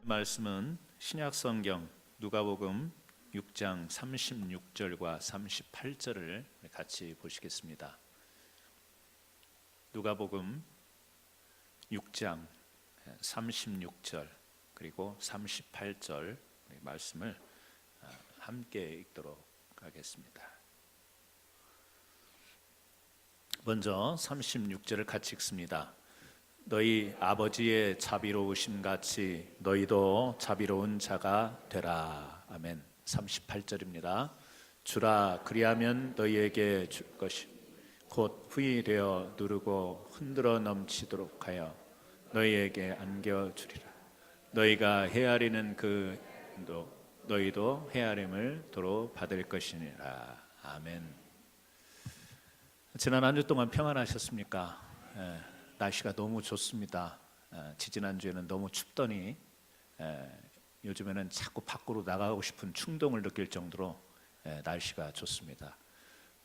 말씀은 신약성경 누가복음 6장 36절과 38절을 같이 보시겠습니다. 누가복음 6장 36절 그리고 38절 말씀을 함께 읽도록 하겠습니다. 먼저 36절을 같이 읽습니다. 너희 아버지의 자비로우심 같이 너희도 자비로운 자가 되라. 아멘. 38절입니다. 주라 그리하면 너희에게 줄 것이 곧 후히 되어 누르고 흔들어 넘치도록 하여 너희에게 안겨주리라. 너희가 헤아리는 그 너희도 헤아림을 도로 받을 것이니라. 아멘. 지난 한 주 동안 평안하셨습니까? 날씨가 너무 좋습니다. 지지난주에는 너무 춥더니 요즘에는 자꾸 밖으로 나가고 싶은 충동을 느낄 정도로 날씨가 좋습니다.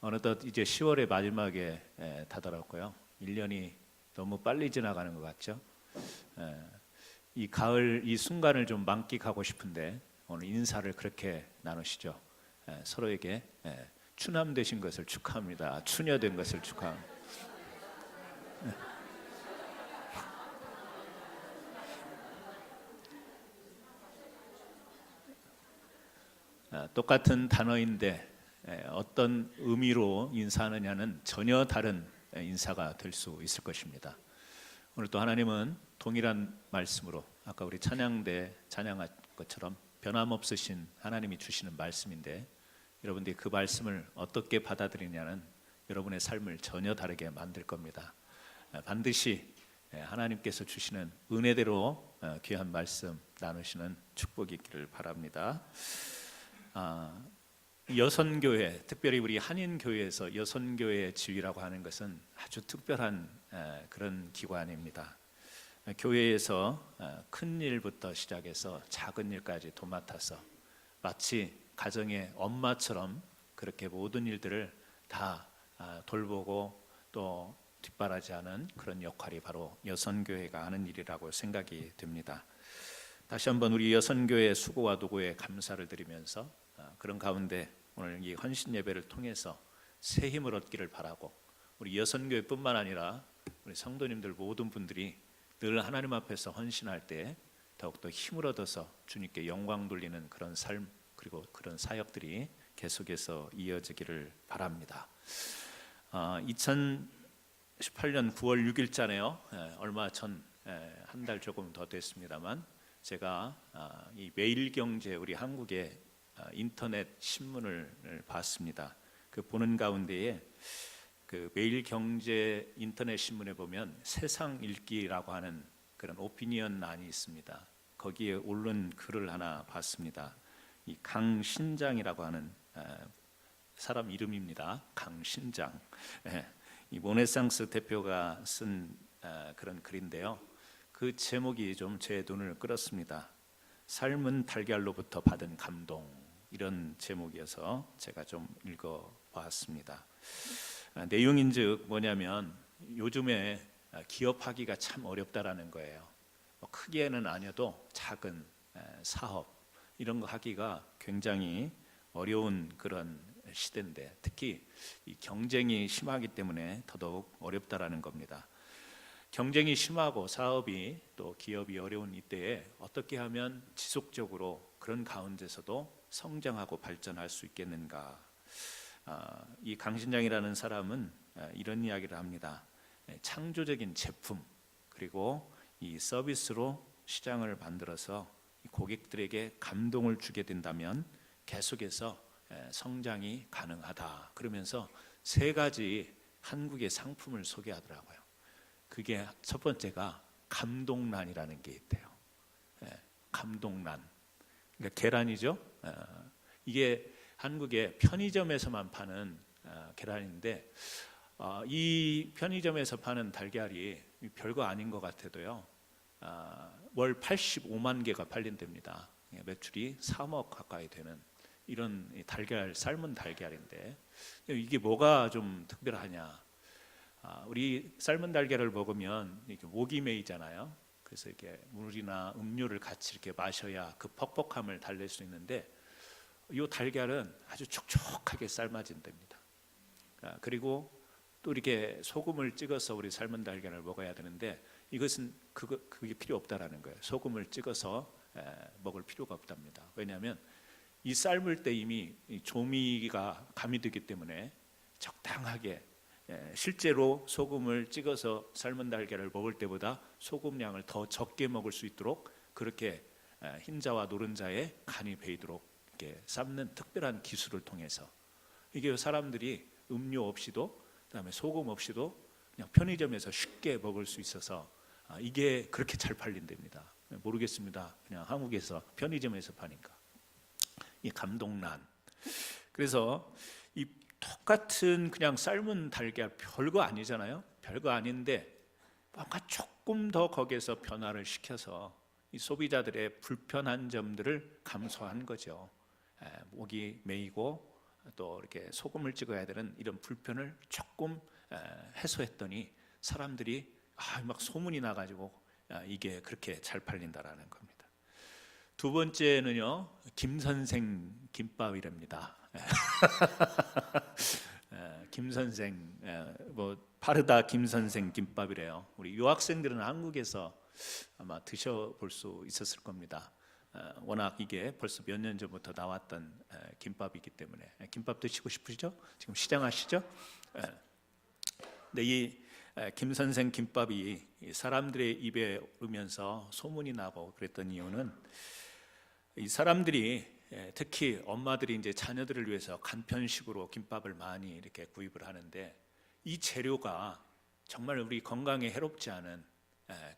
어느덧 이제 10월의 마지막에 다다랐고요. 1년이 너무 빨리 지나가는 것 같죠? 이 가을 이 순간을 좀 만끽하고 싶은데 오늘 인사를 그렇게 나누시죠. 서로에게 추남 되신 것을 축하합니다. 추녀된 것을 축하합니다. 똑같은 단어인데 어떤 의미로 인사하느냐는 전혀 다른 인사가 될 수 있을 것입니다. 오늘 또 하나님은 동일한 말씀으로 아까 우리 찬양대 찬양한 것처럼 변함없으신 하나님이 주시는 말씀인데 여러분들이 그 말씀을 어떻게 받아들이냐는 여러분의 삶을 전혀 다르게 만들 겁니다. 반드시 하나님께서 주시는 은혜대로 귀한 말씀 나누시는 축복이 있기를 바랍니다. 여선교회, 특별히 우리 한인교회에서 여선교회 지휘라고 하는 것은 아주 특별한 그런 기관입니다. 교회에서 큰 일부터 시작해서 작은 일까지 도맡아서 마치 가정의 엄마처럼 그렇게 모든 일들을 다 돌보고 또 뒷바라지하는 그런 역할이 바로 여선교회가 하는 일이라고 생각이 듭니다. 다시 한번 우리 여선교회 수고와 도구에 감사를 드리면서 그런 가운데 오늘 이 헌신 예배를 통해서 새 힘을 얻기를 바라고 우리 여선교회뿐만 아니라 우리 성도님들 모든 분들이 늘 하나님 앞에서 헌신할 때 더욱더 힘을 얻어서 주님께 영광 돌리는 그런 삶 그리고 그런 사역들이 계속해서 이어지기를 바랍니다. 2018년 9월 6일자네요. 얼마 전 한 달 조금 더 됐습니다만 제가 이 매일경제 우리 한국의 인터넷 신문을 봤습니다. 그 보는 가운데에 그 매일경제 인터넷 신문에 보면 세상 읽기라고 하는 그런 오피니언란이 있습니다. 거기에 오른 글을 하나 봤습니다. 이 강신장이라고 하는 사람 이름입니다. 강신장. 이 모네상스 대표가 쓴 그런 글인데요. 그 제목이 좀 제 눈을 끌었습니다. 삶은 달걀로부터 받은 감동, 이런 제목이어서 제가 좀 읽어봤습니다. 내용인즉 뭐냐면 요즘에 기업하기가 참 어렵다라는 거예요. 크게는 아니어도 작은 사업 이런 거 하기가 굉장히 어려운 그런 시대인데 특히 이 경쟁이 심하기 때문에 더더욱 어렵다라는 겁니다. 경쟁이 심하고 사업이 또 기업이 어려운 이때에 어떻게 하면 지속적으로 그런 가운데서도 성장하고 발전할 수 있겠는가. 이 강신장이라는 사람은 이런 이야기를 합니다. 창조적인 제품 그리고 이 서비스로 시장을 만들어서 고객들에게 감동을 주게 된다면 계속해서 성장이 가능하다. 그러면서 세 가지 한국의 상품을 소개하더라고요. 그게 첫 번째가 감동란이라는 게 있대요. 감동란. 그러니까 계란이죠. 이게 한국의 편의점에서만 파는 계란인데 이 편의점에서 파는 달걀이 별거 아닌 것 같아도요. 월 85만 개가 팔린답니다. 매출이 3억 가까이 되는 이런 달걀, 삶은 달걀인데 이게 뭐가 좀 특별하냐? 우리 삶은 달걀을 먹으면 이렇게 목이 메이잖아요. 그래서 이렇게 물이나 음료를 같이 이렇게 마셔야 그 퍽퍽함을 달랠 수 있는데 이 달걀은 아주 촉촉하게 삶아진답니다. 그리고 또 이렇게 소금을 찍어서 우리 삶은 달걀을 먹어야 되는데 이것은 그게 필요 없다라는 거예요. 소금을 찍어서 먹을 필요가 없답니다. 왜냐하면 이 삶을 때 이미 조미가 가미되기 때문에 적당하게, 실제로 소금을 찍어서 삶은 달걀을 먹을 때보다 소금량을 더 적게 먹을 수 있도록 그렇게 흰자와 노른자의 간이 배이도록 이렇게 삶는 특별한 기술을 통해서 이게 사람들이 음료 없이도 그다음에 소금 없이도 그냥 편의점에서 쉽게 먹을 수 있어서 이게 그렇게 잘 팔린답니다. 모르겠습니다. 그냥 한국에서 편의점에서 파니까 이 감동란. 그래서 이 똑같은 그냥 삶은 달걀 별거 아니잖아요. 별거 아닌데 뭔가 조금 더 거기에서 변화를 시켜서 이 소비자들의 불편한 점들을 감소한 거죠. 목이 메이고 또 이렇게 소금을 찍어야 되는 이런 불편을 조금 해소했더니 사람들이 막 소문이 나가지고 이게 그렇게 잘 팔린다라는 겁니다. 두 번째는요, 김선생 김밥이랍니다. 김선생, 뭐 파르다 김선생 김밥이래요. 우리 유학생들은 한국에서 아마 드셔볼 수 있었을 겁니다. 워낙 이게 벌써 몇 년 전부터 나왔던 김밥이기 때문에 김밥 드시고 싶으시죠? 지금 시장하시죠? 근데 이 김선생 김밥이 사람들의 입에 오르면서 소문이 나고 그랬던 이유는 이 사람들이 특히 엄마들이 이제 자녀들을 위해서 간편식으로 김밥을 많이 이렇게 구입을 하는데 이 재료가 정말 우리 건강에 해롭지 않은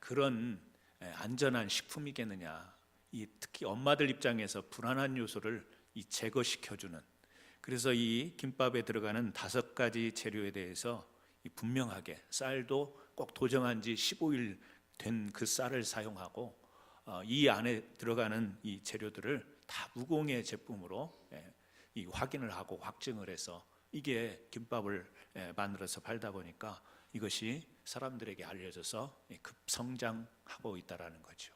그런 안전한 식품이겠느냐. 특히 엄마들 입장에서 불안한 요소를 제거시켜주는, 그래서 이 김밥에 들어가는 5가지 재료에 대해서 분명하게 쌀도 꼭 도정한 지 15일 된 그 쌀을 사용하고 이 안에 들어가는 이 재료들을 다 무공해 제품으로 확인을 하고 확증을 해서 이게 김밥을 만들어서 팔다 보니까 이것이 사람들에게 알려져서 급성장하고 있다라는 거죠.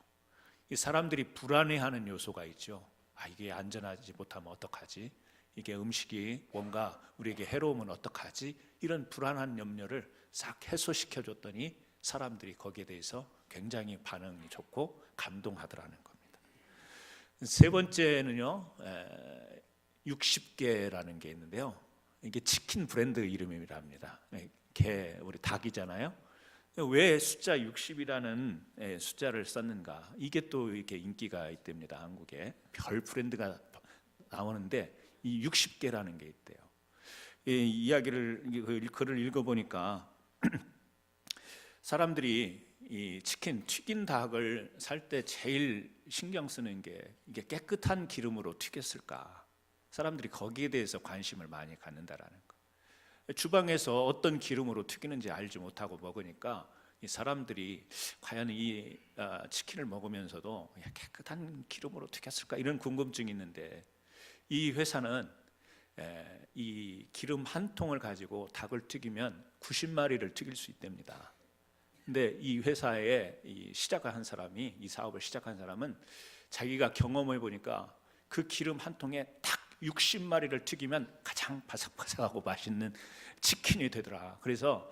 이 사람들이 불안해하는 요소가 있죠. 이게 안전하지 못하면 어떡하지? 이게 음식이 뭔가 우리에게 해로우면 어떡하지? 이런 불안한 염려를 싹 해소시켜줬더니 사람들이 거기에 대해서 굉장히 반응이 좋고 감동하더라는 겁니다. 세 번째는요, 60개라는 게 있는데요. 이게 치킨 브랜드 이름이랍니다. 개, 우리 닭이잖아요. 왜 숫자 60이라는 숫자를 썼는가? 이게 또 이렇게 인기가 있답니다. 한국에 별 브랜드가 나오는데 이 60개라는 게 있대요. 이 이야기를 글을 읽어보니까 사람들이 이 치킨 튀긴 닭을 살 때 제일 신경 쓰는 게 이게 깨끗한 기름으로 튀겼을까? 사람들이 거기에 대해서 관심을 많이 갖는다라는 거. 주방에서 어떤 기름으로 튀기는지 알지 못하고 먹으니까 이 사람들이 과연 이 치킨을 먹으면서도 깨끗한 기름으로 튀겼을까 이런 궁금증이 있는데 이 회사는 이 기름 한 통을 가지고 닭을 튀기면 90마리를 튀길 수 있답니다. 근데 이 회사에 시작한 사람이, 이 사업을 시작한 사람은 자기가 경험해 보니까 그 기름 한 통에 딱 60마리를 튀기면 가장 바삭바삭하고 맛있는 치킨이 되더라. 그래서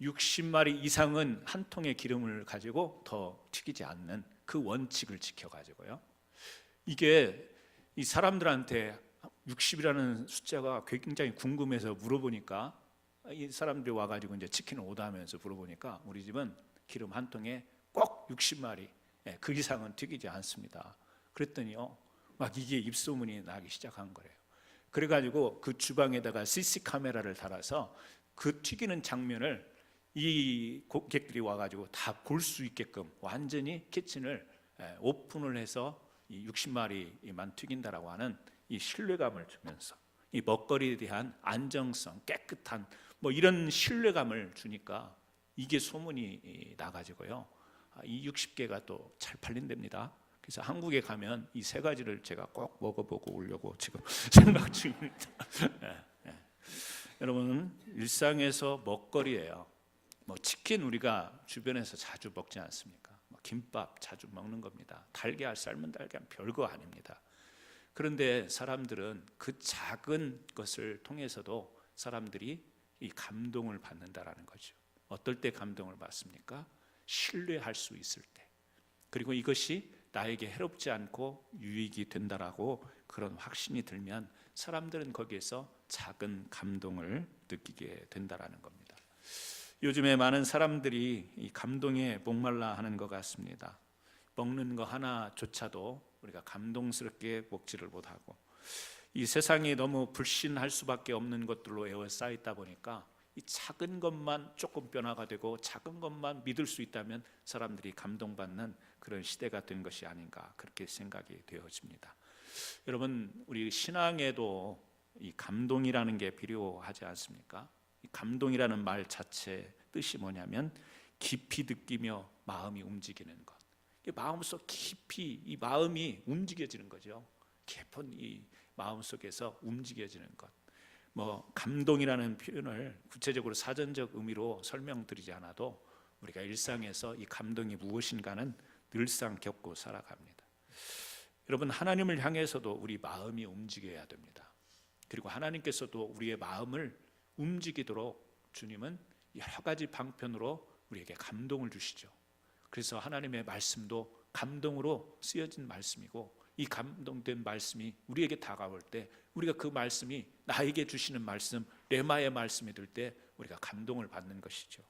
60마리 이상은 한 통의 기름을 가지고 더 튀기지 않는 그 원칙을 지켜가지고요. 이게 이 사람들한테 60이라는 숫자가 굉장히 궁금해서 물어보니까 이 사람들이 와가지고 이제 치킨을 오다하면서 물어보니까 우리 집은 기름 한 통에 꼭 60마리 그 이상은 튀기지 않습니다. 그랬더니요, 막 이게 입소문이 나기 시작한 거예요. 그래가지고 그 주방에다가 CC 카메라를 달아서 그 튀기는 장면을 이 고객들이 와가지고 다 볼 수 있게끔 완전히 키친을 오픈을 해서 이 60마리만 튀긴다라고 하는 이 신뢰감을 주면서 이 먹거리에 대한 안정성, 깨끗한 뭐 이런 신뢰감을 주니까 이게 소문이 나가지고요. 이 60개가 또 잘 팔린답니다. 그래서 한국에 가면 이 3가지를 제가 꼭 먹어보고 오려고 지금 생각 중입니다. 여러분, 일상에서 먹거리예요. 뭐 치킨 우리가 주변에서 자주 먹지 않습니까? 김밥 자주 먹는 겁니다. 달걀, 삶은 달걀 별거 아닙니다. 그런데 사람들은 그 작은 것을 통해서도 사람들이 이 감동을 받는다라는 거죠. 어떨 때 감동을 받습니까? 신뢰할 수 있을 때, 그리고 이것이 나에게 해롭지 않고 유익이 된다라고 그런 확신이 들면 사람들은 거기에서 작은 감동을 느끼게 된다라는 겁니다. 요즘에 많은 사람들이 이 감동에 목말라 하는 것 같습니다. 먹는 거 하나조차도 우리가 감동스럽게 먹지를 못하고, 이 세상이 너무 불신할 수밖에 없는 것들로 에워싸있다 보니까 이 작은 것만 조금 변화가 되고 작은 것만 믿을 수 있다면 사람들이 감동받는 그런 시대가 된 것이 아닌가, 그렇게 생각이 되어집니다. 여러분, 우리 신앙에도 이 감동이라는 게 필요하지 않습니까? 이 감동이라는 말 자체 뜻이 뭐냐면 깊이 느끼며 마음이 움직이는 것. 마음속 깊이 이 마음이 움직여지는 거죠. 깊은 이 마음속에서 움직여지는 것. 뭐 감동이라는 표현을 구체적으로 사전적 의미로 설명드리지 않아도 우리가 일상에서 이 감동이 무엇인가는 늘상 겪고 살아갑니다. 여러분, 하나님을 향해서도 우리 마음이 움직여야 됩니다. 그리고 하나님께서도 우리의 마음을 움직이도록 주님은 여러 가지 방편으로 우리에게 감동을 주시죠. 그래서 하나님의 말씀도 감동으로 쓰여진 말씀이고, 이 감동된 말씀이 우리에게 다가올 때 우리가 그 말씀이 나에게 주시는 말씀, 레마의 말씀이 될 때 우리가 감동을 받는 것이죠.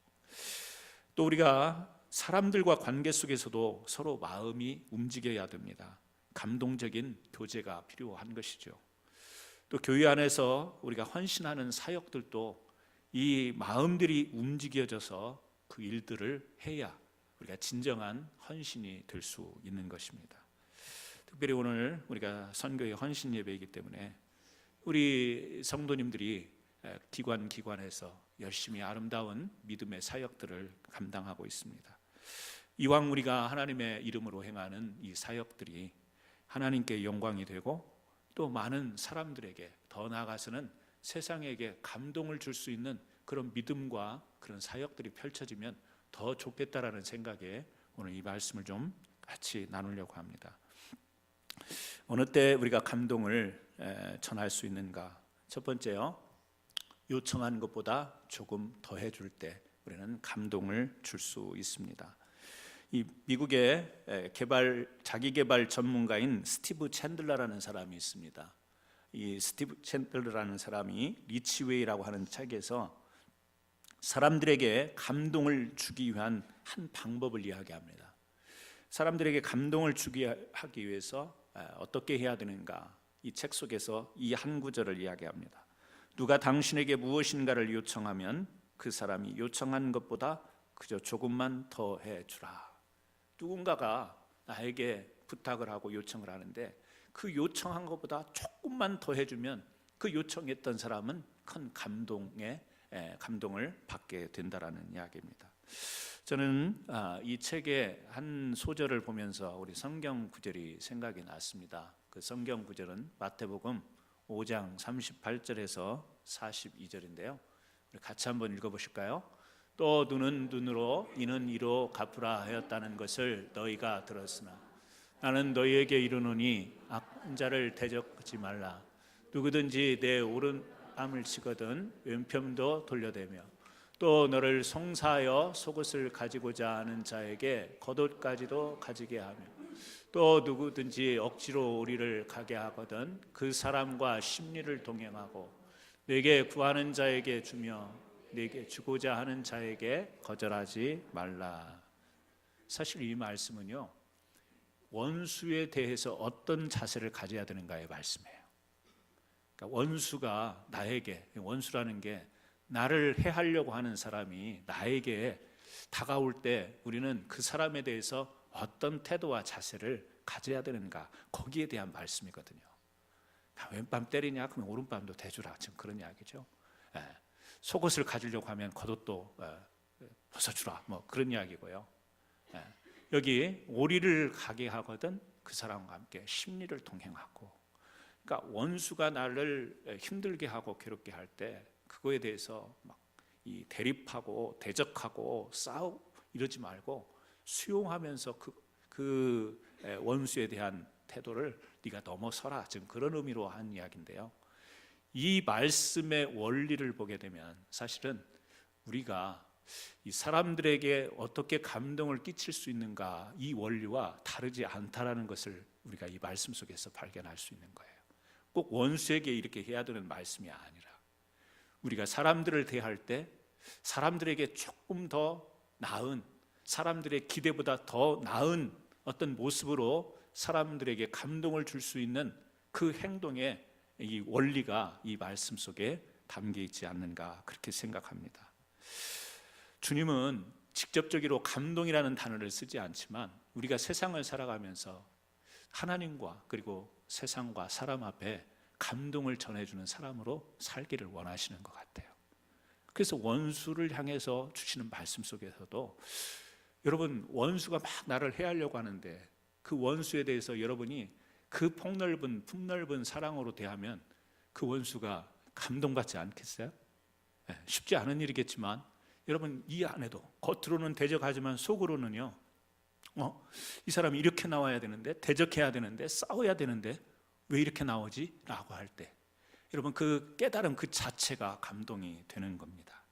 또 우리가 사람들과 관계 속에서도 서로 마음이 움직여야 됩니다. 감동적인 교제가 필요한 것이죠. 또 교회 안에서 우리가 헌신하는 사역들도 이 마음들이 움직여져서 그 일들을 해야 우리가 진정한 헌신이 될 수 있는 것입니다. 특별히 오늘 우리가 선교의 헌신 예배이기 때문에 우리 성도님들이 기관에서 열심히 아름다운 믿음의 사역들을 감당하고 있습니다. 이왕 우리가 하나님의 이름으로 행하는 이 사역들이 하나님께 영광이 되고 또 많은 사람들에게, 더 나아가서는 세상에게 감동을 줄 수 있는 그런 믿음과 그런 사역들이 펼쳐지면 더 좋겠다라는 생각에 오늘 이 말씀을 좀 같이 나누려고 합니다. 어느 때 우리가 감동을 전할 수 있는가? 첫 번째요, 요청한 것보다 조금 더 해줄 때 우리는 감동을 줄 수 있습니다. 이 미국의 자기개발 전문가인 스티브 챈들러라는 사람이 있습니다. 이 스티브 챈들러라는 사람이 리치웨이라고 하는 책에서 사람들에게 감동을 주기 위한 한 방법을 이야기합니다. 사람들에게 감동을 주게 하기 위해서 어떻게 해야 되는가? 이 책 속에서 이 한 구절을 이야기합니다. 누가 당신에게 무엇인가를 요청하면 그 사람이 요청한 것보다 그저 조금만 더 해주라. 누군가가 나에게 부탁을 하고 요청을 하는데 그 요청한 것보다 조금만 더 해주면 그 요청했던 사람은 큰 감동을 받게 된다라는 이야기입니다. 저는 이 책의 한 소절을 보면서 우리 성경 구절이 생각이 났습니다. 그 성경 구절은 마태복음 5장 38절에서 42절인데요. 우리 같이 한번 읽어보실까요? 또 눈은 눈으로 이는 이로 갚으라 하였다는 것을 너희가 들었으나 나는 너희에게 이르노니 악한 자를 대적하지 말라. 누구든지 내 오른뺨을 치거든 왼편도 돌려대며 또 너를 송사하여 속옷을 가지고자 하는 자에게 겉옷까지도 가지게 하며 또 누구든지 억지로 우리를 가게 하거든 그 사람과 심리를 동행하고 내게 구하는 자에게 주며 내게 주고자 하는 자에게 거절하지 말라. 사실 이 말씀은요, 원수에 대해서 어떤 자세를 가져야 되는가의 말씀이에요. 그러니까 원수가 나에게, 원수라는 게 나를 해하려고 하는 사람이 나에게 다가올 때 우리는 그 사람에 대해서 어떤 태도와 자세를 가져야 되는가, 거기에 대한 말씀이거든요. 왼밤 때리냐? 그러면 오른밤도 대주라. 지금 그런 이야기죠. 속옷을 가지려고 하면 겉옷도 벗어주라. 뭐 그런 이야기고요. 여기 오리를 가게 하거든 그 사람과 함께 심리를 동행하고, 그러니까 원수가 나를 힘들게 하고 괴롭게 할 때 그거에 대해서 막 이 대립하고 대적하고 싸우고 이러지 말고 수용하면서 그 원수에 대한 태도를 네가 넘어서라, 지금 그런 의미로 한 이야기인데요. 이 말씀의 원리를 보게 되면 사실은 우리가 이 사람들에게 어떻게 감동을 끼칠 수 있는가, 이 원리와 다르지 않다라는 것을 우리가 이 말씀 속에서 발견할 수 있는 거예요. 꼭 원수에게 이렇게 해야 되는 말씀이 아니라 우리가 사람들을 대할 때 사람들에게 조금 더 나은, 사람들의 기대보다 더 나은 어떤 모습으로 사람들에게 감동을 줄 수 있는 그 행동의 이 원리가 이 말씀 속에 담겨 있지 않는가, 그렇게 생각합니다. 주님은 직접적으로 감동이라는 단어를 쓰지 않지만 우리가 세상을 살아가면서 하나님과 그리고 세상과 사람 앞에 감동을 전해주는 사람으로 살기를 원하시는 것 같아요. 그래서 원수를 향해서 주시는 말씀 속에서도 여러분, 원수가 막 나를 해하려고 하는데 그 원수에 대해서 여러분이 그 폭넓은 품넓은 사랑으로 대하면 그 원수가 감동받지 않겠어요? 쉽지 않은 일이겠지만 여러분, 이 안에도 겉으로는 대적하지만 속으로는요, 이 사람이 이렇게 나와야 되는데, 대적해야 되는데, 싸워야 되는데 왜 이렇게 나오지? 라고 할 때 여러분, 그 깨달음 그 자체가 감동이 되는 겁니다.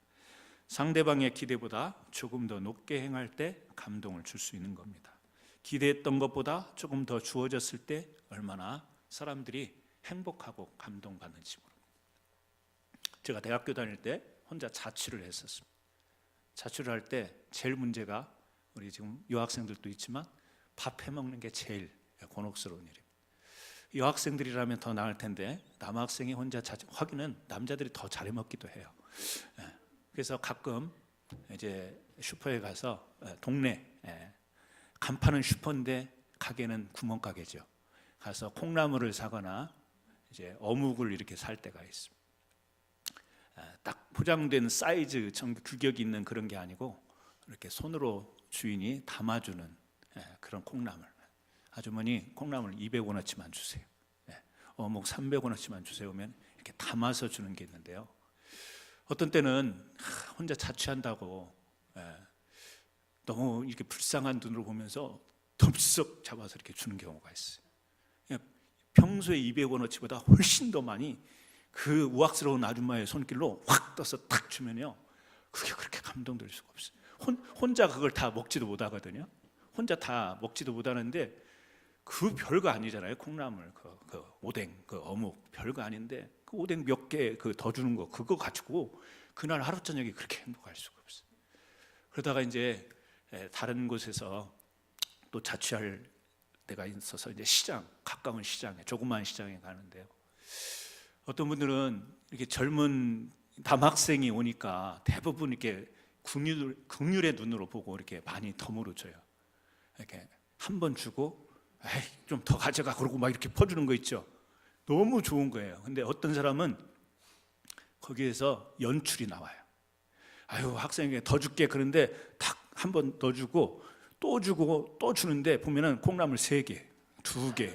상대방의 기대보다 조금 더 높게 행할 때 감동을 줄 수 있는 겁니다. 기대했던 것보다 조금 더 주어졌을 때 얼마나 사람들이 행복하고 감동받는지 모릅니다. 제가 대학교 다닐 때 혼자 자취를 했었습니다. 자취를 할 때 제일 문제가, 우리 지금 여학생들도 있지만 밥 해먹는 게 제일 곤혹스러운 일입니다. 여학생들이라면 더 나을 텐데 남학생이 혼자 하기는 남자들이 더 잘해 먹기도 해요. 그래서 가끔 이제 슈퍼에 가서 동네 간판은 슈퍼인데 가게는 구멍가게죠. 가서 콩나물을 사거나 이제 어묵을 이렇게 살 때가 있습니다. 딱 포장된 사이즈 규격이 있는 그런 게 아니고 이렇게 손으로 주인이 담아주는 그런 콩나물. 아주머니 콩나물 200원어치만 주세요. 어묵 300원어치만 주세요. 하면 이렇게 담아서 주는 게 있는데요. 어떤 때는 혼자 자취한다고 너무 이렇게 불쌍한 눈으로 보면서 덥석 잡아서 이렇게 주는 경우가 있어요. 평소에 200원어치보다 훨씬 더 많이 그 우악스러운 아줌마의 손길로 확 떠서 탁 주면요, 그게 그렇게 감동될 수가 없어요. 혼자 그걸 다 먹지도 못하거든요. 혼자 다 먹지도 못하는데 그 별거 아니잖아요. 콩나물, 그 오뎅, 그 어묵 별거 아닌데 그 오뎅 몇 개 그 더 주는 거, 그거 가지고 그날 하루 저녁에 그렇게 행복할 수가 없어요. 그러다가 이제 다른 곳에서 또 자취할 때가 있어서 이제 시장, 가까운 시장에, 조그만 시장에 가는데요. 어떤 분들은 이렇게 젊은 남학생이 오니까 대부분 이렇게 긍휼의 눈으로 보고 이렇게 많이 덤으로 줘요. 이렇게 한 번 주고 좀 더 가져가 그러고 막 이렇게 퍼주는 거 있죠. 너무 좋은 거예요. 근데 어떤 사람은 거기에서 연출이 나와요. 아유, 학생에게 더 줄게. 그런데 딱 한 번 더 주고 또 주는데 보면은 콩나물 3개, 2개.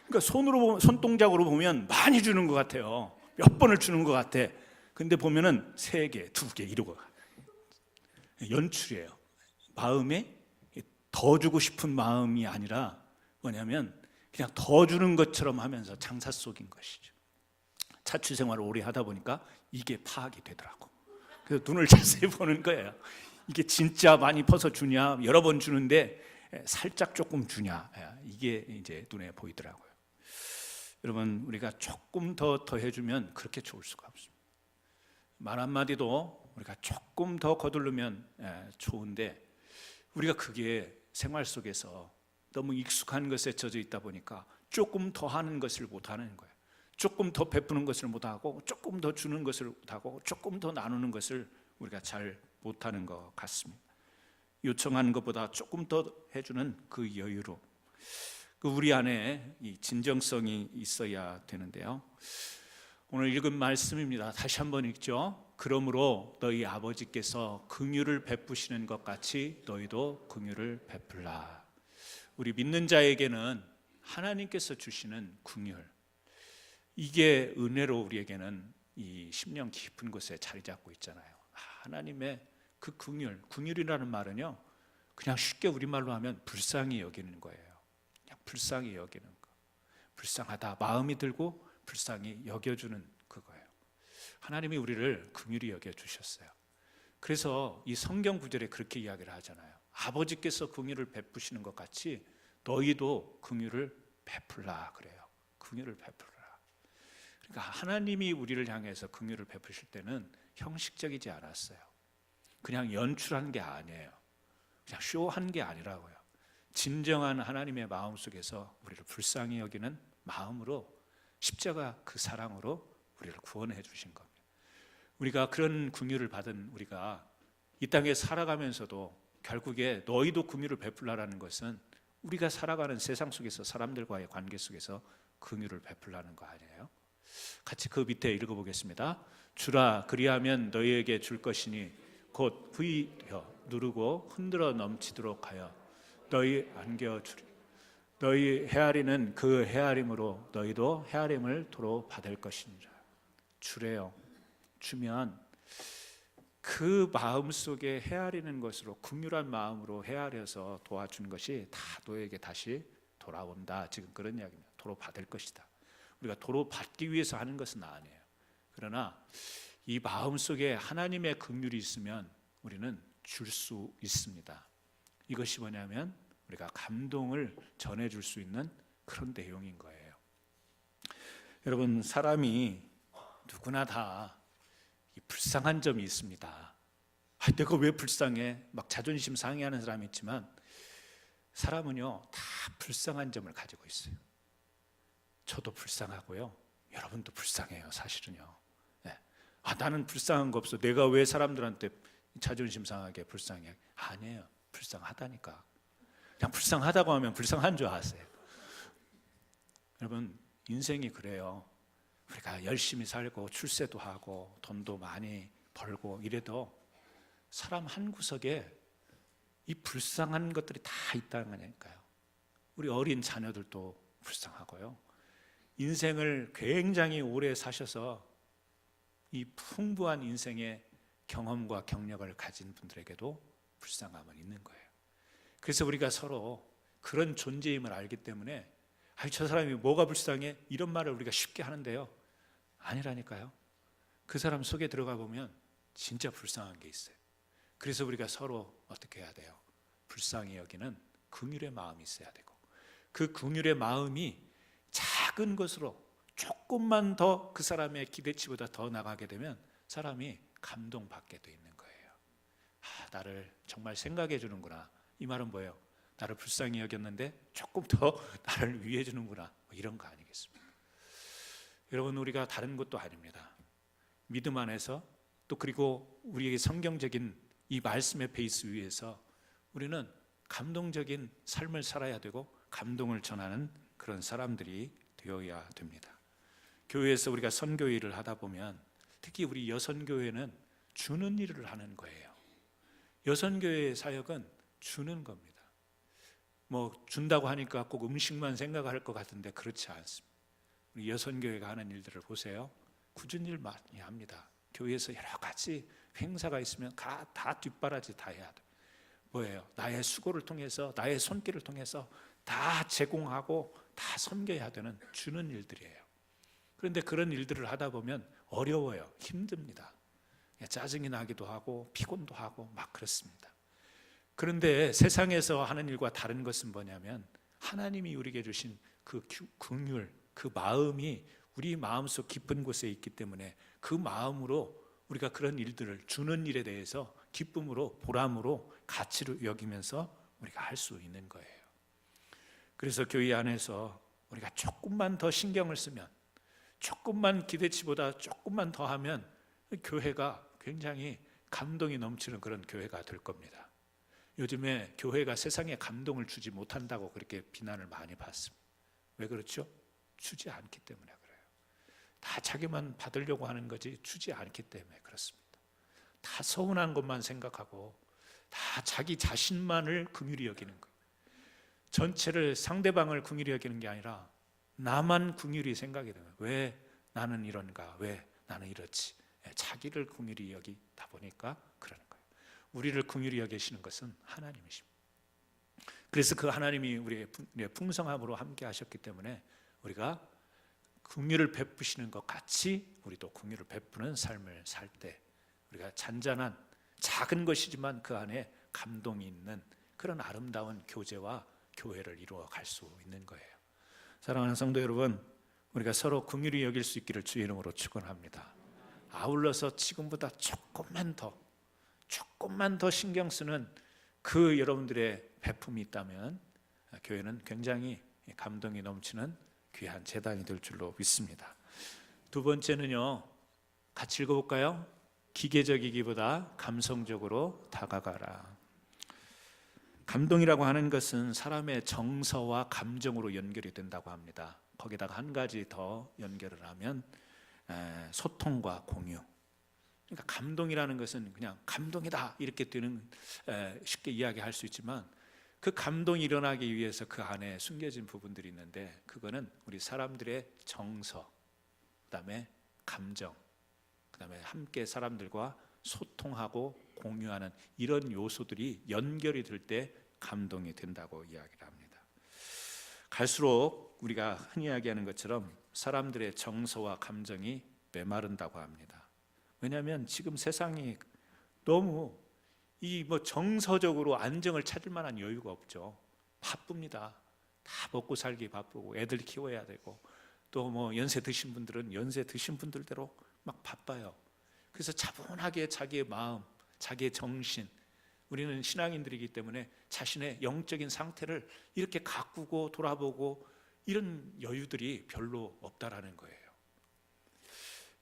그러니까 손동작으로 보면 많이 주는 것 같아요. 몇 번을 주는 것 같아. 근데 보면은 3개, 2개 이러고 연출이에요. 마음에 더 주고 싶은 마음이 아니라 뭐냐면 그냥 더 주는 것처럼 하면서 장사 속인 것이죠. 자취 생활을 오래 하다 보니까 이게 파악이 되더라고. 그래서 눈을 자세히 보는 거예요. 이게 진짜 많이 퍼서 주냐, 여러 번 주는데 살짝 조금 주냐, 이게 이제 눈에 보이더라고요. 여러분, 우리가 조금 더 해주면 그렇게 좋을 수가 없습니다. 말 한마디도 우리가 조금 더 거두르면 좋은데 우리가 그게 생활 속에서 너무 익숙한 것에 젖어 있다 보니까 조금 더 하는 것을 못하는 거예요. 조금 더 베푸는 것을 못하고 조금 더 주는 것을 못하고 조금 더 나누는 것을 우리가 잘 못하는 것 같습니다. 요청하는 것보다 조금 더 해주는 그 여유로 우리 안에 이 진정성이 있어야 되는데요. 오늘 읽은 말씀입니다. 다시 한번 읽죠. 그러므로 너희 아버지께서 긍휼을 베푸시는 것 같이 너희도 긍휼을 베풀라. 우리 믿는 자에게는 하나님께서 주시는 긍휼, 이게 은혜로 우리에게는 이 심령 깊은 곳에 자리 잡고 있잖아요. 하나님의 그 긍휼이라는 말은요, 그냥 쉽게 우리말로 하면 불쌍히 여기는 거예요. 그냥 불쌍히 여기는 거. 불쌍하다, 마음이 들고 불쌍히 여겨주는 그거예요. 하나님이 우리를 긍휼히 여겨주셨어요. 그래서 이 성경 구절에 그렇게 이야기를 하잖아요. 아버지께서 긍휼을 베푸시는 것 같이 너희도 긍휼을 베풀라 그래요. 긍휼을 베풀라. 그러니까 하나님이 우리를 향해서 긍휼을 베푸실 때는 형식적이지 않았어요. 그냥 연출한 게 아니에요. 그냥 쇼한 게 아니라고요. 진정한 하나님의 마음 속에서 우리를 불쌍히 여기는 마음으로 십자가 그 사랑으로 우리를 구원해 주신 겁니다. 우리가 그런 긍휼을 받은 우리가 이 땅에 살아가면서도 결국에 너희도 긍휼을 베풀라라는 것은 우리가 살아가는 세상 속에서 사람들과의 관계 속에서 긍휼을 베풀라는 거 아니에요? 같이 그 밑에 읽어보겠습니다. 주라 그리하면 너희에게 줄 것이니 곧 부이려 누르고 흔들어 넘치도록 하여 너희 안겨주리. 너희 헤아리는 그 헤아림으로 너희도 헤아림을 도로 받을 것이니라. 주래요. 주면 그 마음 속에 헤아리는 것으로 긍휼한 마음으로 헤아려서 도와주는 것이 다 너에게 다시 돌아온다. 지금 그런 이야기입니다. 도로 받을 것이다. 우리가 도로 받기 위해서 하는 것은 아니에요. 그러나 이 마음 속에 하나님의 긍휼이 있으면 우리는 줄 수 있습니다. 이것이 뭐냐면 우리가 감동을 전해줄 수 있는 그런 내용인 거예요. 여러분, 사람이 누구나 다 이 불쌍한 점이 있습니다. 내가 왜 불쌍해? 막 자존심 상해하는 사람이 있지만 사람은요 다 불쌍한 점을 가지고 있어요. 저도 불쌍하고요, 여러분도 불쌍해요. 사실은요. 네. 나는 불쌍한 거 없어. 내가 왜 사람들한테 자존심 상하게 불쌍해? 아니에요. 불쌍하다니까. 그냥 불쌍하다고 하면 불쌍한 줄 아세요. 여러분, 인생이 그래요. 우리가 열심히 살고 출세도 하고 돈도 많이 벌고 이래도 사람 한 구석에 이 불쌍한 것들이 다 있다는 거니까요. 우리 어린 자녀들도 불쌍하고요. 인생을 굉장히 오래 사셔서 이 풍부한 인생의 경험과 경력을 가진 분들에게도 불쌍함은 있는 거예요. 그래서 우리가 서로 그런 존재임을 알기 때문에 저 사람이 뭐가 불쌍해? 이런 말을 우리가 쉽게 하는데요, 아니라니까요. 그 사람 속에 들어가 보면 진짜 불쌍한 게 있어요. 그래서 우리가 서로 어떻게 해야 돼요? 불쌍히 여기는 긍휼의 마음이 있어야 되고, 그 긍휼의 마음이 작은 것으로 조금만 더 그 사람의 기대치보다 더 나가게 되면 사람이 감동받게 돼 있는 거예요. 나를 정말 생각해 주는구나. 이 말은 뭐예요? 나를 불쌍히 여겼는데 조금 더 나를 위해 주는구나. 이런 거 아니겠습니까? 여러분, 우리가 다른 것도 아닙니다. 믿음 안에서 또 그리고 우리에게 성경적인 이 말씀의 베이스 위에서 우리는 감동적인 삶을 살아야 되고 감동을 전하는 그런 사람들이 되어야 됩니다. 교회에서 우리가 선교 일을 하다 보면 특히 우리 여선교회는 주는 일을 하는 거예요. 여선교회의 사역은 주는 겁니다. 뭐 준다고 하니까 꼭 음식만 생각할 것 같은데 그렇지 않습니다. 우리 여선교회가 하는 일들을 보세요. 굳은 일 많이 합니다. 교회에서 여러 가지 행사가 있으면 다 뒷바라지 다 해야 돼요. 뭐예요? 나의 수고를 통해서, 나의 손길을 통해서 다 제공하고 다 섬겨야 되는 주는 일들이에요. 그런데 그런 일들을 하다 보면 어려워요. 힘듭니다. 짜증이 나기도 하고 피곤도 하고 막 그렇습니다. 그런데 세상에서 하는 일과 다른 것은 뭐냐면 하나님이 우리에게 주신 그 긍휼, 그 마음이 우리 마음속 깊은 곳에 있기 때문에 그 마음으로 우리가 그런 일들을 주는 일에 대해서 기쁨으로, 보람으로, 가치로 여기면서 우리가 할 수 있는 거예요. 그래서 교회 안에서 우리가 조금만 더 신경을 쓰면, 조금만 기대치보다 조금만 더 하면 교회가 굉장히 감동이 넘치는 그런 교회가 될 겁니다. 요즘에 교회가 세상에 감동을 주지 못한다고 그렇게 비난을 많이 받습니다. 왜 그렇죠? 주지 않기 때문에 그래요. 다 자기만 받으려고 하는 거지 주지 않기 때문에 그렇습니다. 다 서운한 것만 생각하고 다 자기 자신만을 긍휼히 여기는 거예요. 전체를, 상대방을 긍휼히 여기는 게 아니라 나만 긍휼히 생각이 되는 거예요. 왜 나는 이런가? 왜 나는 이렇지? 자기를 긍휼히 여기다 보니까 그러는 거예요. 우리를 긍휼히 여기시는 것은 하나님이십니다. 그래서 그 하나님이 우리의 풍성함으로 함께 하셨기 때문에 우리가 긍휼을 베푸시는 것 같이 우리도 긍휼을 베푸는 삶을 살 때 우리가 잔잔한 작은 것이지만 그 안에 감동이 있는 그런 아름다운 교제와 교회를 이루어 갈 수 있는 거예요. 사랑하는 성도 여러분, 우리가 서로 긍휼히 여길 수 있기를 주의 이름으로 축원합니다. 아울러서 지금보다 조금만 더 신경 쓰는 그 여러분들의 베품이 있다면 교회는 굉장히 감동이 넘치는 귀한 재단이 될 줄로 믿습니다. 두 번째는요, 같이 읽어볼까요? 기계적이기보다 감성적으로 다가가라. 감동이라고 하는 것은 사람의 정서와 감정으로 연결이 된다고 합니다. 거기다가 한 가지 더 연결을 하면 소통과 공유. 그러니까 감동이라는 것은 그냥 감동이다 이렇게 되는 쉽게 이야기할 수 있지만 그 감동이 일어나기 위해서 그 안에 숨겨진 부분들이 있는데 그거는 우리 사람들의 정서, 그다음에 감정, 그다음에 함께 사람들과 소통하고 공유하는 이런 요소들이 연결이 될 때 감동이 된다고 이야기를 합니다. 갈수록 우리가 흔히 이야기하는 것처럼 사람들의 정서와 감정이 메마른다고 합니다. 왜냐하면 지금 세상이 너무 정서적으로 안정을 찾을 만한 여유가 없죠. 바쁩니다. 다 먹고 살기 바쁘고 애들 키워야 되고 또 연세 드신 분들은 연세 드신 분들대로 막 바빠요. 그래서 차분하게 자기의 마음, 자기의 정신, 우리는 신앙인들이기 때문에 자신의 영적인 상태를 이렇게 가꾸고 돌아보고 이런 여유들이 별로 없다라는 거예요.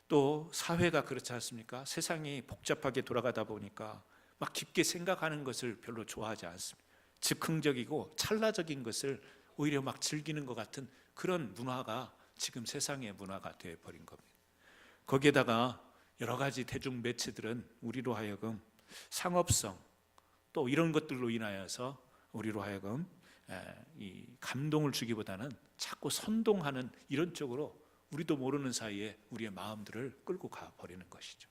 또 사회가 그렇지 않습니까? 세상이 복잡하게 돌아가다 보니까 막 깊게 생각하는 것을 별로 좋아하지 않습니다. 즉흥적이고 찰나적인 것을 오히려 막 즐기는 것 같은 그런 문화가 지금 세상의 문화가 되어버린 겁니다. 거기에다가 여러 가지 대중 매체들은 우리로 하여금 상업성 또 이런 것들로 인하여서 우리로 하여금 이 감동을 주기보다는 자꾸 선동하는 이런 쪽으로 우리도 모르는 사이에 우리의 마음들을 끌고 가버리는 것이죠.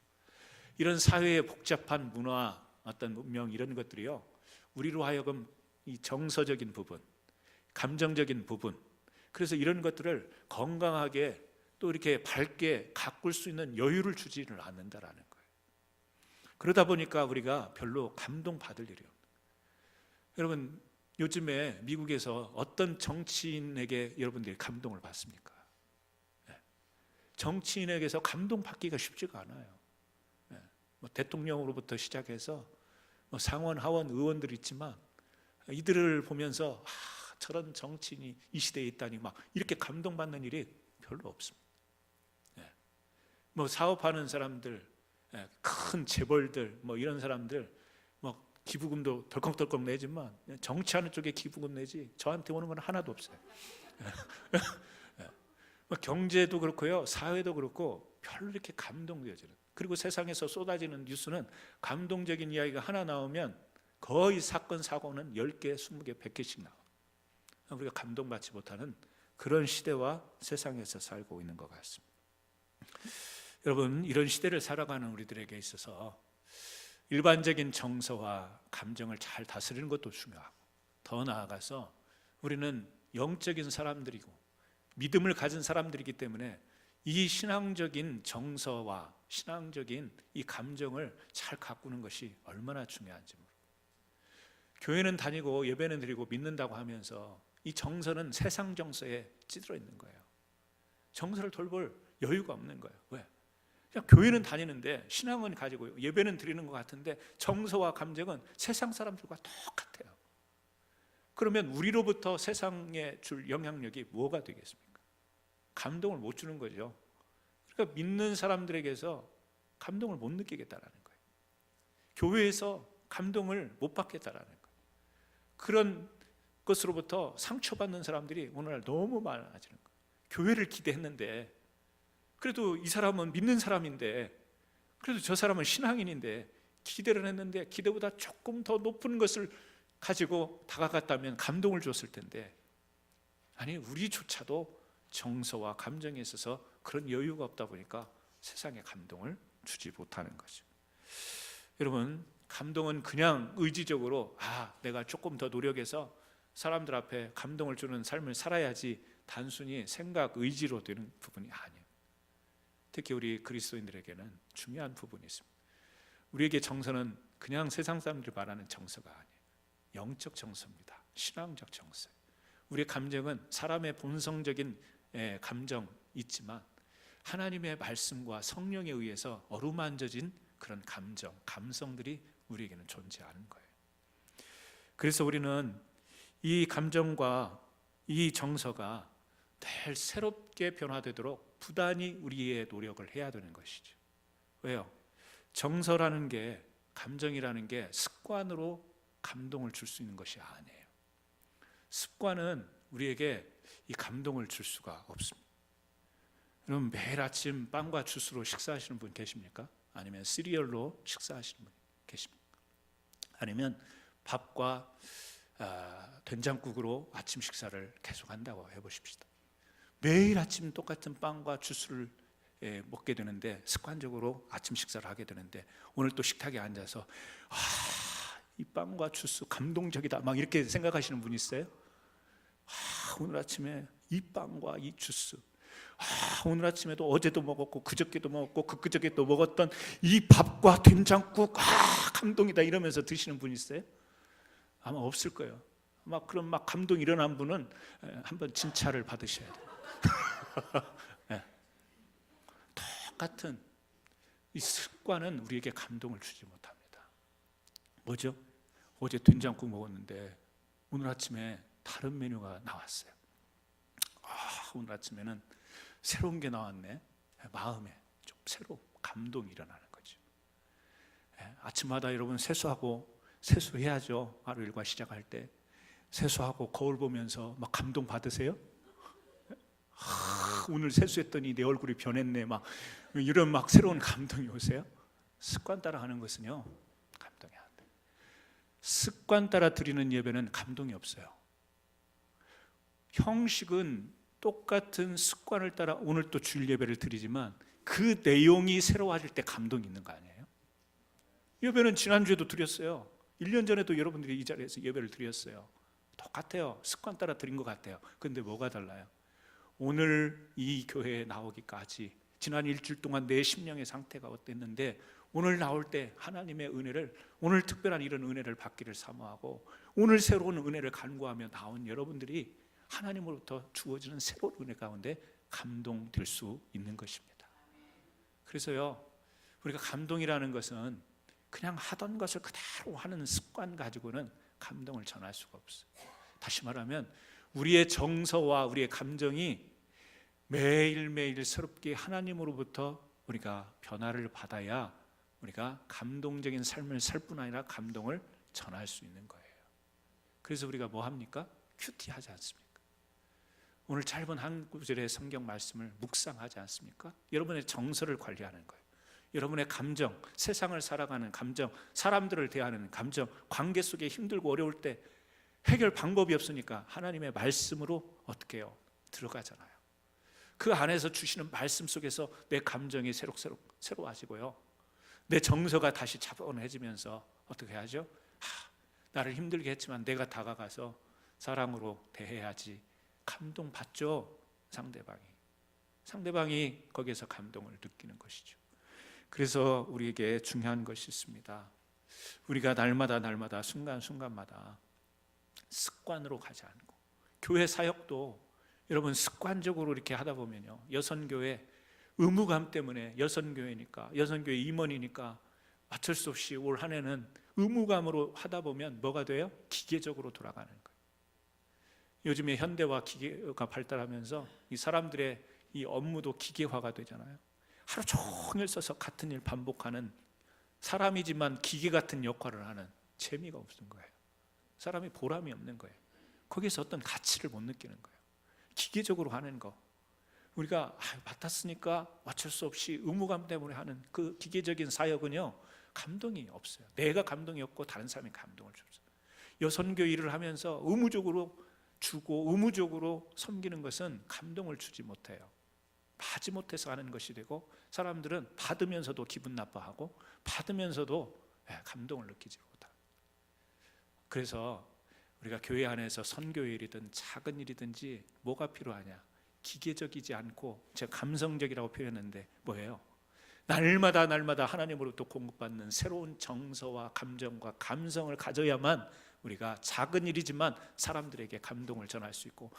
이런 사회의 복잡한 문화, 어떤 문명 이런 것들이요, 우리로 하여금 이 정서적인 부분, 감정적인 부분, 그래서 이런 것들을 건강하게 또 이렇게 밝게 가꿀 수 있는 여유를 주지를 않는다라는 거예요. 그러다 보니까 우리가 별로 감동받을 일이 없는 거예요. 여러분, 요즘에 미국에서 어떤 정치인에게 여러분들이 감동을 받습니까? 정치인에게서 감동받기가 쉽지가 않아요. 대통령으로부터 시작해서 상원, 하원 의원들이 있지만 이들을 보면서 저런 정치인이 이 시대에 있다니 막 이렇게 감동받는 일이 별로 없습니다. 사업하는 사람들, 큰 재벌들, 이런 사람들 기부금도 덜컥덜컥 내지만 정치하는 쪽에 기부금 내지 저한테 오는 건 하나도 없어요. 경제도 그렇고요, 사회도 그렇고 별로 이렇게 감동되어지는, 그리고 세상에서 쏟아지는 뉴스는 감동적인 이야기가 하나 나오면 거의 사건 사고는 10개, 20개, 100개씩 나와요. 우리가 감동받지 못하는 그런 시대와 세상에서 살고 있는 것 같습니다. 여러분, 이런 시대를 살아가는 우리들에게 있어서 일반적인 정서와 감정을 잘 다스리는 것도 중요하고, 더 나아가서 우리는 영적인 사람들이고 믿음을 가진 사람들이기 때문에 이 신앙적인 정서와 신앙적인 이 감정을 잘 가꾸는 것이 얼마나 중요한지 모릅니다. 교회는 다니고 예배는 드리고 믿는다고 하면서 이 정서는 세상 정서에 찌들어 있는 거예요. 정서를 돌볼 여유가 없는 거예요. 왜? 그냥 교회는 다니는데 신앙은 가지고 예배는 드리는 것 같은데 정서와 감정은 세상 사람들과 똑같아요. 그러면 우리로부터 세상에 줄 영향력이 뭐가 되겠습니까? 감동을 못 주는 거죠. 그러니까 믿는 사람들에게서 감동을 못 느끼겠다라는 거예요. 교회에서 감동을 못 받겠다라는 거예요. 그런 것으로부터 상처받는 사람들이 오늘날 너무 많아지는 거예요. 교회를 기대했는데, 그래도 이 사람은 믿는 사람인데, 그래도 저 사람은 신앙인인데 기대를 했는데 기대보다 조금 더 높은 것을 가지고 다가갔다면 감동을 줬을 텐데, 아니 우리조차도 정서와 감정에 있어서 그런 여유가 없다 보니까 세상에 감동을 주지 못하는 거죠. 여러분, 감동은 그냥 의지적으로 내가 조금 더 노력해서 사람들 앞에 감동을 주는 삶을 살아야지 단순히 생각, 의지로 되는 부분이 아니에요. 특히 우리 그리스도인들에게는 중요한 부분이 있습니다. 우리에게 정서는 그냥 세상 사람들이 말하는 정서가 아니에요. 영적 정서입니다. 신앙적 정서. 우리의 감정은 사람의 본성적인 감정 있지만 하나님의 말씀과 성령에 의해서 어루만져진 그런 감정, 감성들이 우리에게는 존재하는 거예요. 그래서 우리는 이 감정과 이 정서가 늘 새롭게 변화되도록 부단히 우리의 노력을 해야 되는 것이죠. 왜요? 정서라는 게, 감정이라는 게 습관으로 감동을 줄 수 있는 것이 아니에요. 습관은 우리에게 이 감동을 줄 수가 없습니다. 여러분, 매일 아침 빵과 주스로 식사하시는 분 계십니까? 아니면 시리얼로 식사하시는 분 계십니까? 아니면 밥과 된장국으로 아침 식사를 계속한다고 해보십시다. 매일 아침 똑같은 빵과 주스를 먹게 되는데, 습관적으로 아침 식사를 하게 되는데, 오늘 또 식탁에 앉아서 이 빵과 주스 감동적이다 막 이렇게 생각하시는 분 있어요? 오늘 아침에 이 빵과 이 주스, 오늘 아침에도 어제도 먹었고 그저께도 먹었고 그저께 또 먹었던 이 밥과 된장국, 감동이다 이러면서 드시는 분 있어요? 아마 없을 거예요. 그런 감동이 일어난 분은 한번 진찰을 받으셔야 돼요. 네. 똑같은 이 습관은 우리에게 감동을 주지 못합니다. 뭐죠? 어제 된장국 먹었는데 오늘 아침에 다른 메뉴가 나왔어요. 오늘 아침에는 새로운 게 나왔네. 마음에 좀 새로운 감동이 일어나는 거죠. 아침마다 여러분 세수해야죠. 하루 일과 시작할 때 세수하고 거울 보면서 감동 받으세요? 오늘 세수했더니 내 얼굴이 변했네 이런 새로운 감동이 오세요? 습관 따라 하는 것은요 감동이 안 돼요. 습관 따라 드리는 예배는 감동이 없어요. 형식은 똑같은 습관을 따라 오늘 또 주일 예배를 드리지만 그 내용이 새로워질 때 감동이 있는 거 아니에요? 예배는 지난주에도 드렸어요. 1년 전에도 여러분들이 이 자리에서 예배를 드렸어요. 똑같아요. 습관 따라 드린 것 같아요. 그런데 뭐가 달라요? 오늘 이 교회에 나오기까지 지난 일주일 동안 내 심령의 상태가 어땠는데, 오늘 나올 때 하나님의 은혜를, 오늘 특별한 이런 은혜를 받기를 사모하고 오늘 새로운 은혜를 간구하며 나온 여러분들이 하나님으로부터 주어지는 새로운 은혜 가운데 감동될 수 있는 것입니다. 그래서요, 우리가 감동이라는 것은 그냥 하던 것을 그대로 하는 습관 가지고는 감동을 전할 수가 없어요. 다시 말하면 우리의 정서와 우리의 감정이 매일매일 새롭게 하나님으로부터 우리가 변화를 받아야 우리가 감동적인 삶을 살 뿐 아니라 감동을 전할 수 있는 거예요. 그래서 우리가 뭐 합니까? 큐티하지 않습니까? 오늘 짧은 한 구절의 성경 말씀을 묵상하지 않습니까? 여러분의 정서를 관리하는 거예요. 여러분의 감정, 세상을 살아가는 감정, 사람들을 대하는 감정, 관계 속에 힘들고 어려울 때 해결 방법이 없으니까 하나님의 말씀으로 어떻게 해요? 들어가잖아요. 그 안에서 주시는 말씀 속에서 내 감정이 새로워지고요, 내 정서가 다시 차분해지면서 어떻게 하죠? 나를 힘들게 했지만 내가 다가가서 사랑으로 대해야지. 감동 받죠. 상대방이 거기에서 감동을 느끼는 것이죠. 그래서 우리에게 중요한 것이 있습니다. 우리가 날마다 순간순간마다 습관으로 가지 않고, 교회 사역도 여러분 습관적으로 이렇게 하다 보면요, 여선교회 의무감 때문에, 여선교회 임원이니까 어쩔 수 없이 올 한 해는 의무감으로 하다 보면 뭐가 돼요? 기계적으로 돌아가는 거예요. 요즘에 현대화 기계가 발달하면서 이 사람들의 이 업무도 기계화가 되잖아요. 하루 종일 써서 같은 일 반복하는, 사람이지만 기계 같은 역할을 하는, 재미가 없는 거예요. 사람이 보람이 없는 거예요. 거기서 어떤 가치를 못 느끼는 거예요. 기계적으로 하는 거, 우리가 맡았으니까 어쩔 수 없이 의무감 때문에 하는 그 기계적인 사역은요, 감동이 없어요. 내가 감동이 없고 다른 사람이 감동을 줍니다. 여선교 일을 하면서 의무적으로 주고 의무적으로 섬기는 것은 감동을 주지 못해요. 받지 못해서 하는 것이 되고, 사람들은 받으면서도 기분 나빠하고 받으면서도 감동을 느끼지 못합니다. 그래서 우리가 교회 안에서 선교일이든 작은 일이든지 뭐가 필요하냐? 기계적이지 않고, 제가 감성적이라고 표현했는데 뭐예요? 날마다 하나님으로부터 공급받는 새로운 정서와 감정과 감성을 가져야만 우리가 작은 일이지만 사람들에게 감동을 전할 수 있고,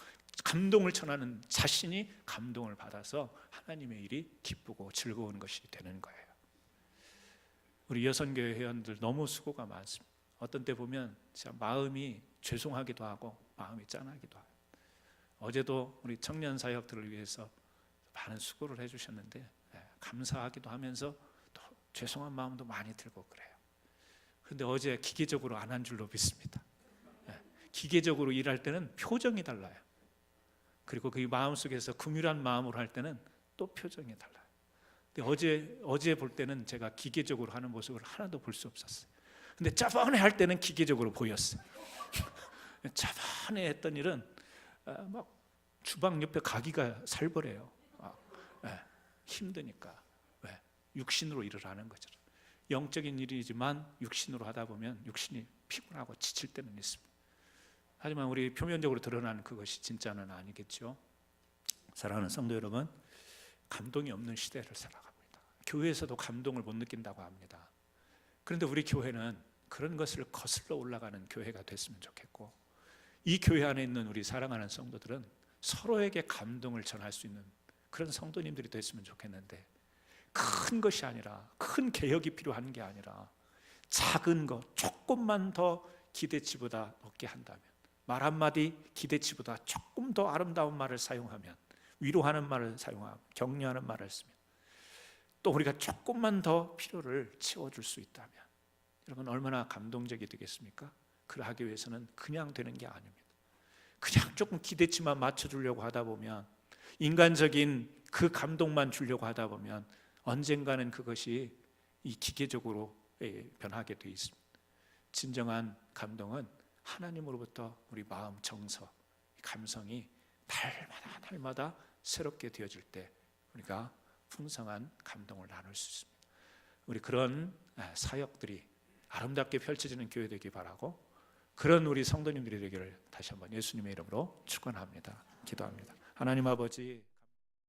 감동을 전하는 자신이 감동을 받아서 하나님의 일이 기쁘고 즐거운 것이 되는 거예요. 우리 여선교회 회원들 너무 수고가 많습니다. 어떤 때 보면 진짜 마음이 죄송하기도 하고 마음이 짠하기도 하고, 어제도 우리 청년 사역들을 위해서 많은 수고를 해주셨는데 감사하기도 하면서 또 죄송한 마음도 많이 들고 그래요. 그런데 어제 기계적으로 안 한 줄로 믿습니다. 기계적으로 일할 때는 표정이 달라요. 그리고 그 마음속에서 긍휼한 마음으로 할 때는 또 표정이 달라요. 근데 어제 볼 때는 제가 기계적으로 하는 모습을 하나도 볼 수 없었어요. 근데 저번에 할 때는 기계적으로 보였어요. 저번에 했던 일은 막 주방 옆에 가기가 살벌해요. 힘드니까. 왜? 육신으로 일을 하는 거죠. 영적인 일이지만 육신으로 하다 보면 육신이 피곤하고 지칠 때는 있습니다. 하지만 우리 표면적으로 드러나는 그것이 진짜는 아니겠죠. 사랑하는 성도 여러분, 감동이 없는 시대를 살아갑니다. 교회에서도 감동을 못 느낀다고 합니다. 그런데 우리 교회는 그런 것을 거슬러 올라가는 교회가 됐으면 좋겠고, 이 교회 안에 있는 우리 사랑하는 성도들은 서로에게 감동을 전할 수 있는 그런 성도님들이 됐으면 좋겠는데, 큰 것이 아니라, 큰 개혁이 필요한 게 아니라 작은 것, 조금만 더 기대치보다 높게 한다면, 말 한마디 기대치보다 조금 더 아름다운 말을 사용하면, 위로하는 말을 사용하면, 격려하는 말을 쓰면, 또 우리가 조금만 더 필요를 채워줄 수 있다면, 여러분 얼마나 감동적이 되겠습니까? 그러하기 위해서는 그냥 되는 게 아닙니다. 그냥 조금 기대치만 맞춰주려고 하다 보면, 인간적인 그 감동만 주려고 하다 보면 언젠가는 그것이 이 기계적으로 변하게 되어 있습니다. 진정한 감동은 하나님으로부터 우리 마음, 정서, 감성이 날마다 새롭게 되어질 때 우리가 풍성한 감동을 나눌 수 있습니다. 우리 그런 사역들이 아름답게 펼쳐지는 교회 되기 바라고, 그런 우리 성도님들이 되기를 다시 한번 예수님의 이름으로 축원합니다. 기도합니다. 하나님 아버지,